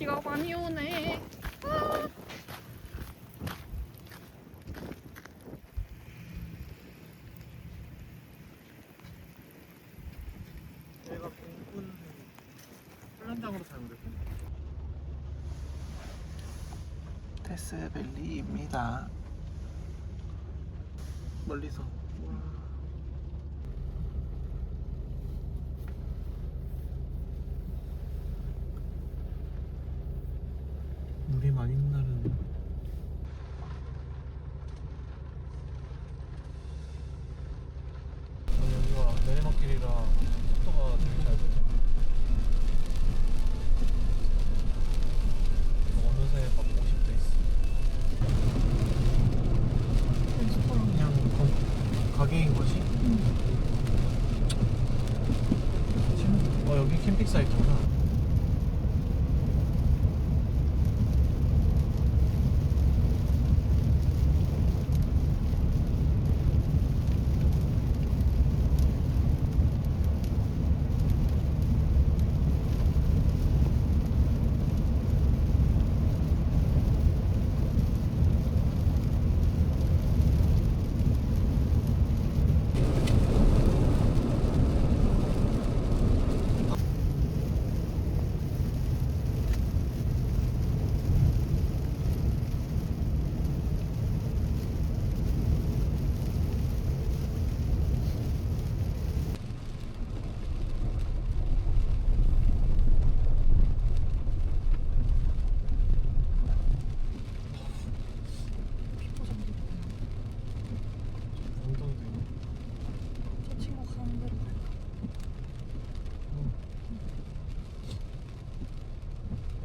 비가 많이 오네. 아. 얘가 공군 훈련장으로 사용됐군요. 테스밸리입니다. 멀리서 물이 많이 있는 날은 여기가 내리막길이라 속도가 되게 잘 되죠. 어느새 막 50대 있어. 그냥 가게인 거지? 지금 여기 캠핑 사이트구나.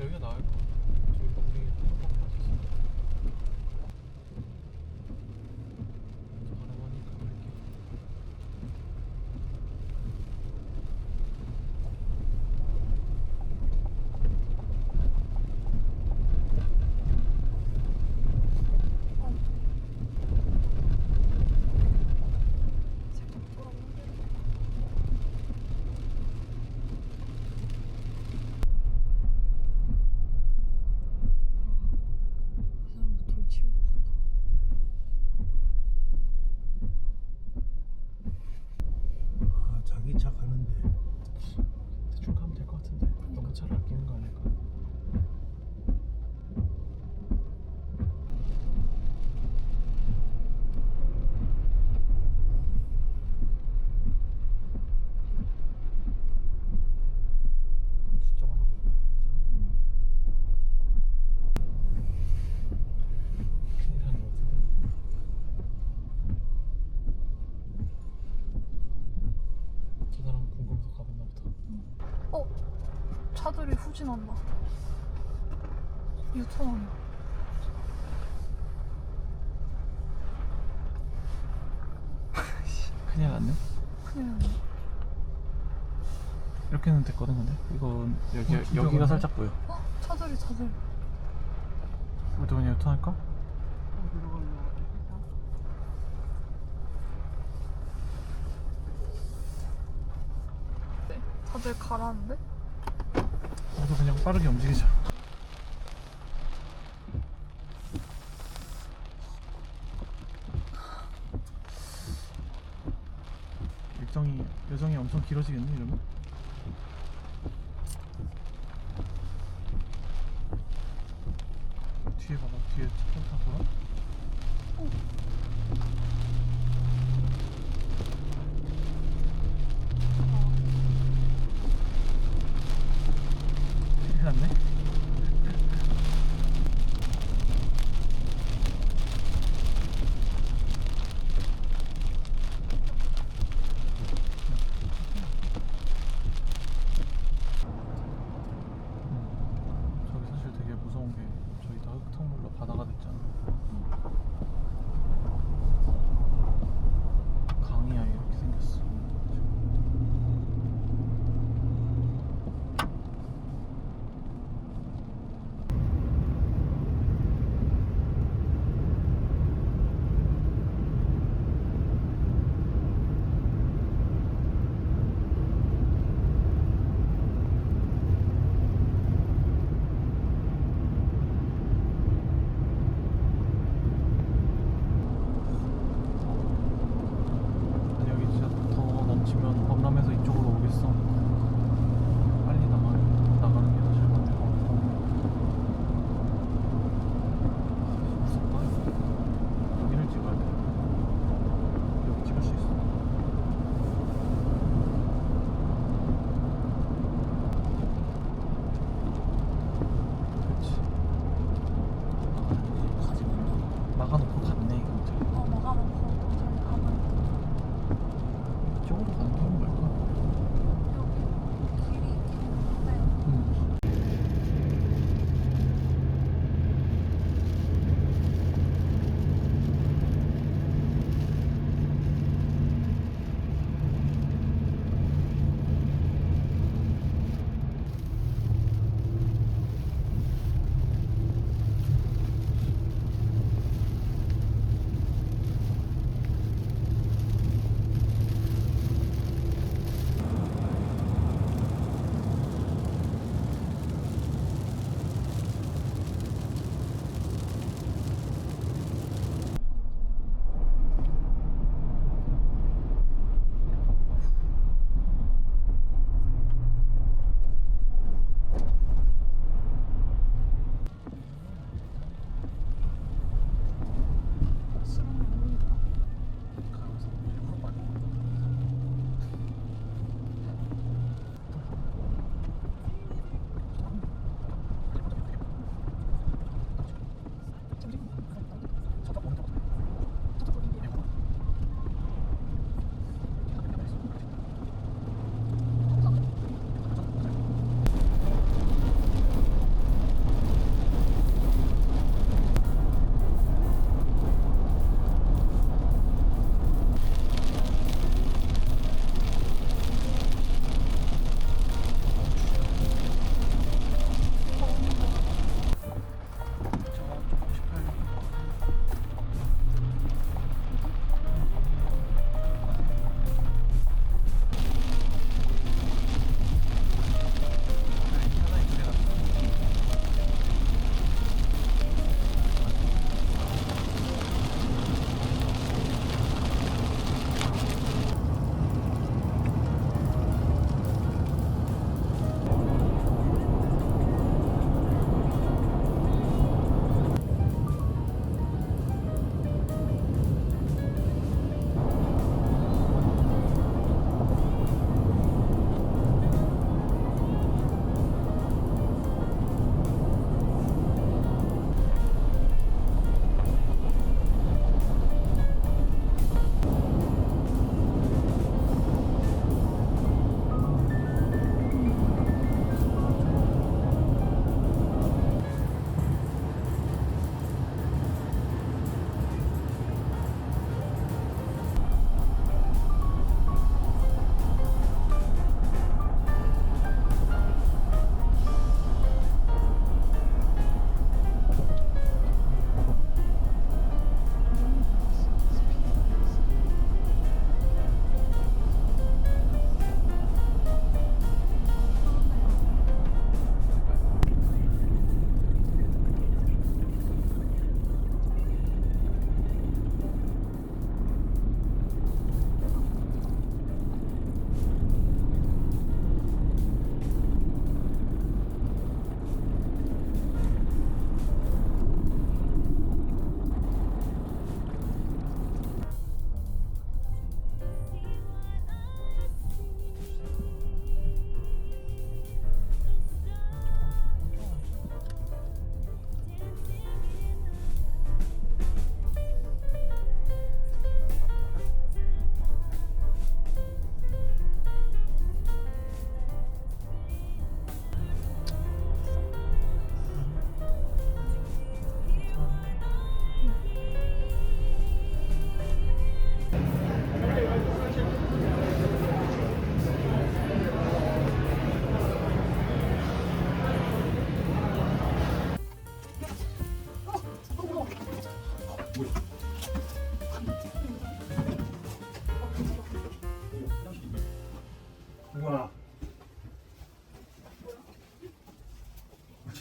여기가 나을 것 같아. 저기가 우리 팍팍 빠졌어. 가라고 하니까 갈게. 자기 차 가는데 대충 가면 될 것 같은데 너무 차를 아끼는 거 아닐까? 진짜 많아. 큰일 나는 것 같은데. 저 사람 궁금해서 가봤나 보다. 차들이 후진한다. 유턴한다. 큰일 났네. 큰일 났네. 이렇게는 됐거든. 근데 이건 여기가 살짝 보여. 차들이. 우리도 그냥 유턴할까? 네, 다들 가라는데? 우리도 그냥 빠르게 움직이자. 여정이 엄청 길어지겠네 이러면. 뒤에 봐봐. 뒤에 차다 돌아? 큰일 났네. 저기 사실 되게 무서운 게 저기 다 흙탕물로 바다가 됐잖아.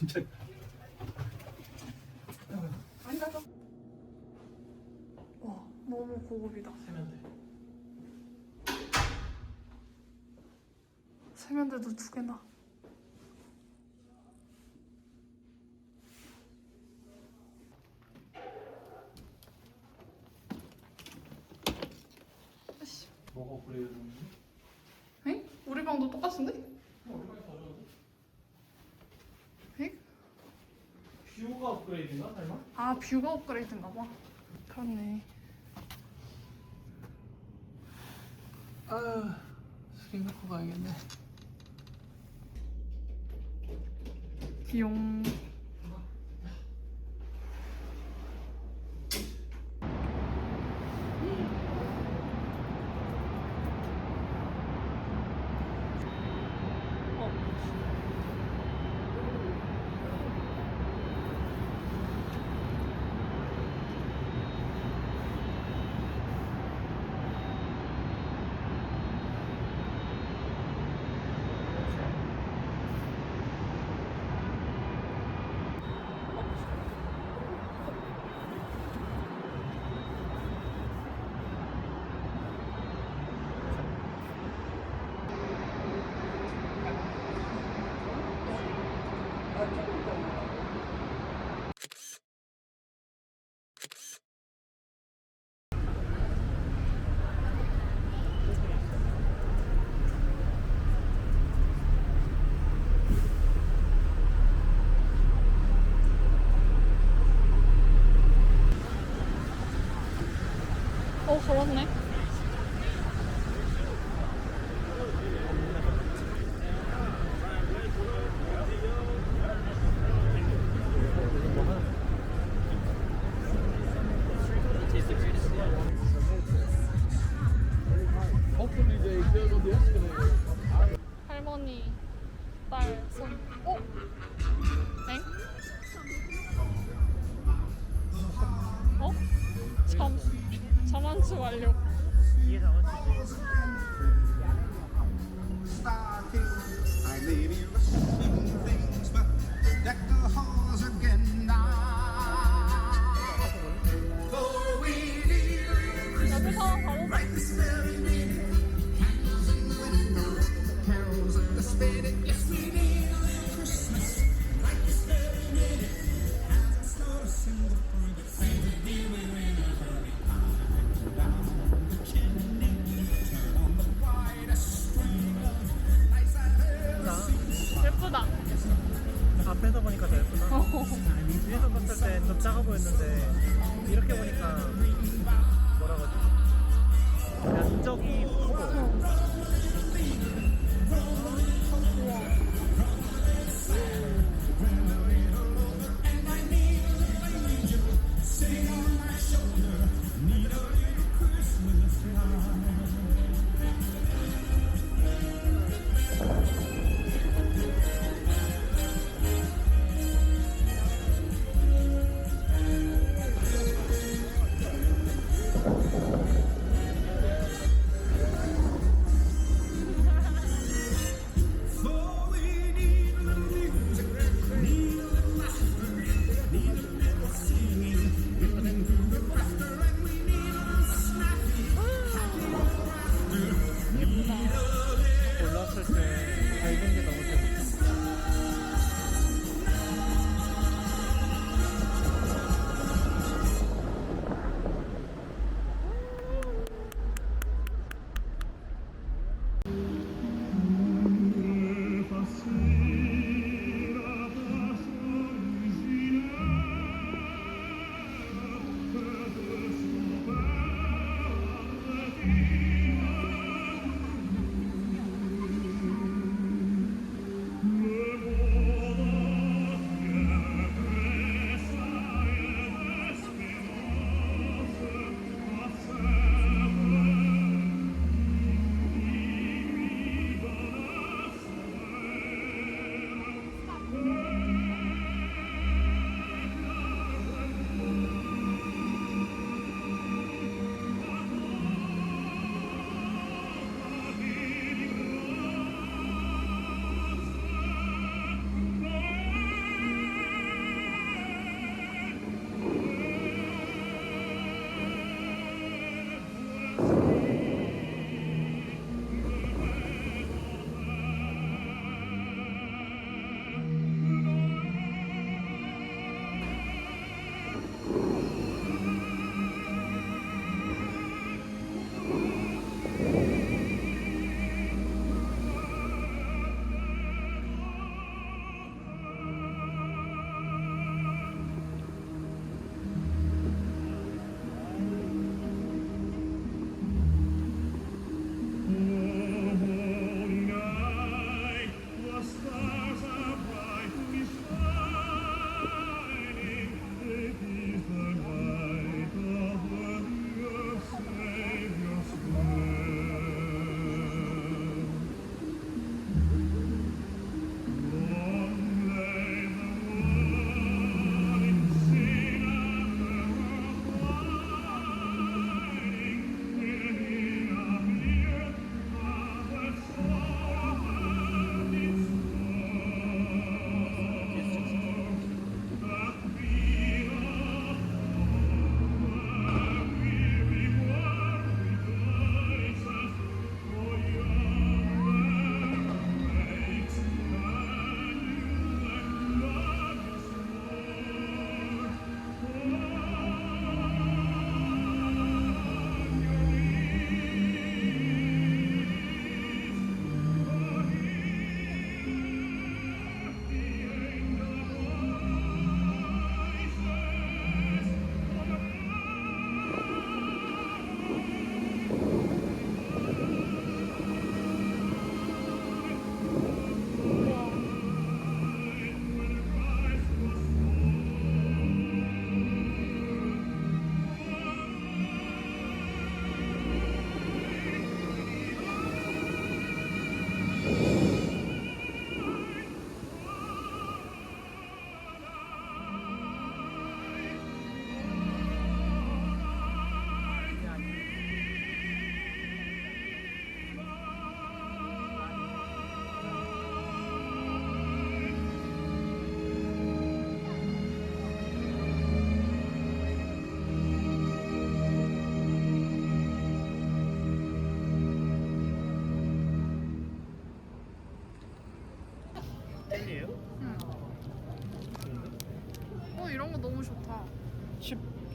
진짜. 와, 너무 고급이다. 세면대. 세면대도 2개나. 아씨. 뭐가 업그레이드 됐는데? 엥? 우리 방도 똑같은데? 얼마나 더 좋은데? 엥? 뷰가 업그레이드인가 설마? 아, 뷰가 업그레이드인가 봐. 그렇네. 아, 스킨 갖고 가야겠네. 비용. 그렇네. Hopefully they filled up the escalator. 할머니, 딸, 손. 어? 엥? 어? 자만추 완료. 이게 자만추지. I may be rushing things, but deck the halls again now. For we 여기 사람 바로 right this very minute. Candles in the window, carols in the spirit. Yes, we need a little Christmas right this very minute. As I start to sing the further, say the deal we're in a hurry. Climb down the chimney, turn on the brightest string of lights I've ever seen. 예쁘다. 앞에서 보니까 더 예쁘다. 뒤에서 봤을 때 좀 작아 보였는데 이렇게 보니까 뭐라고 하지? 면적이 커 보여.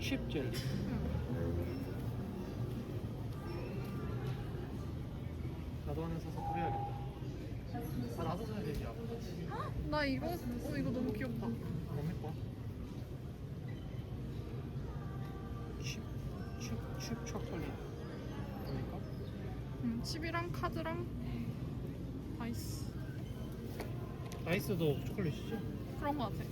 칩 젤리. 나도 하나 사서 뿌려야겠다. 아 나도 사야 되지. 나 이거 이거 너무 귀엽다. 너무 예뻐. 칩 초콜릿. 뭡니까? 칩이랑 카드랑 아이스 아이스도 초콜릿이지? 그런 거 같아.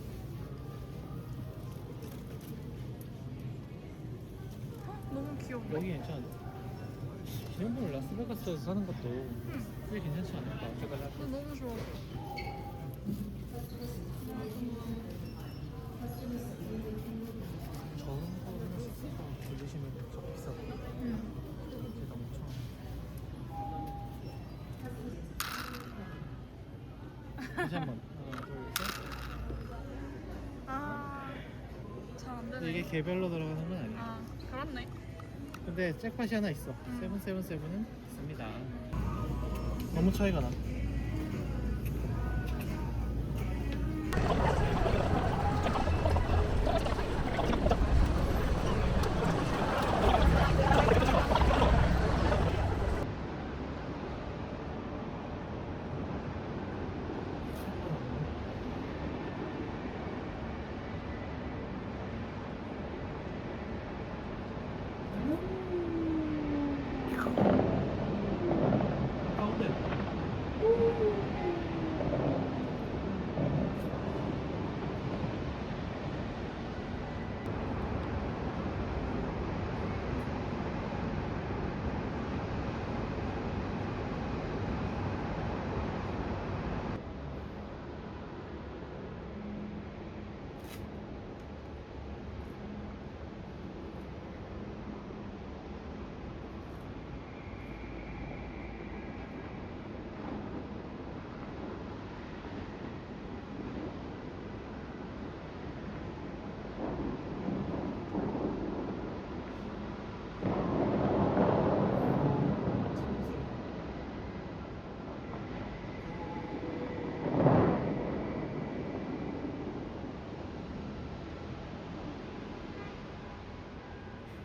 너무 귀여워. 여기 괜찮은데? 기념품을 라스베가스에서 사는 것도 꽤 괜찮지 않을까? 제가 나 너무 좋아. 저런 거는 들리시면 좀 비싸거든요. 제가 5,000원. 다시 한 번. 하나, 둘, 셋. 잘 안 근데 되네. 이게 개별로 들어가는 건 아니야. 아, 그렇네. 근데 잭팟이 하나 있어. 777은 있습니다. 너무 차이가 나.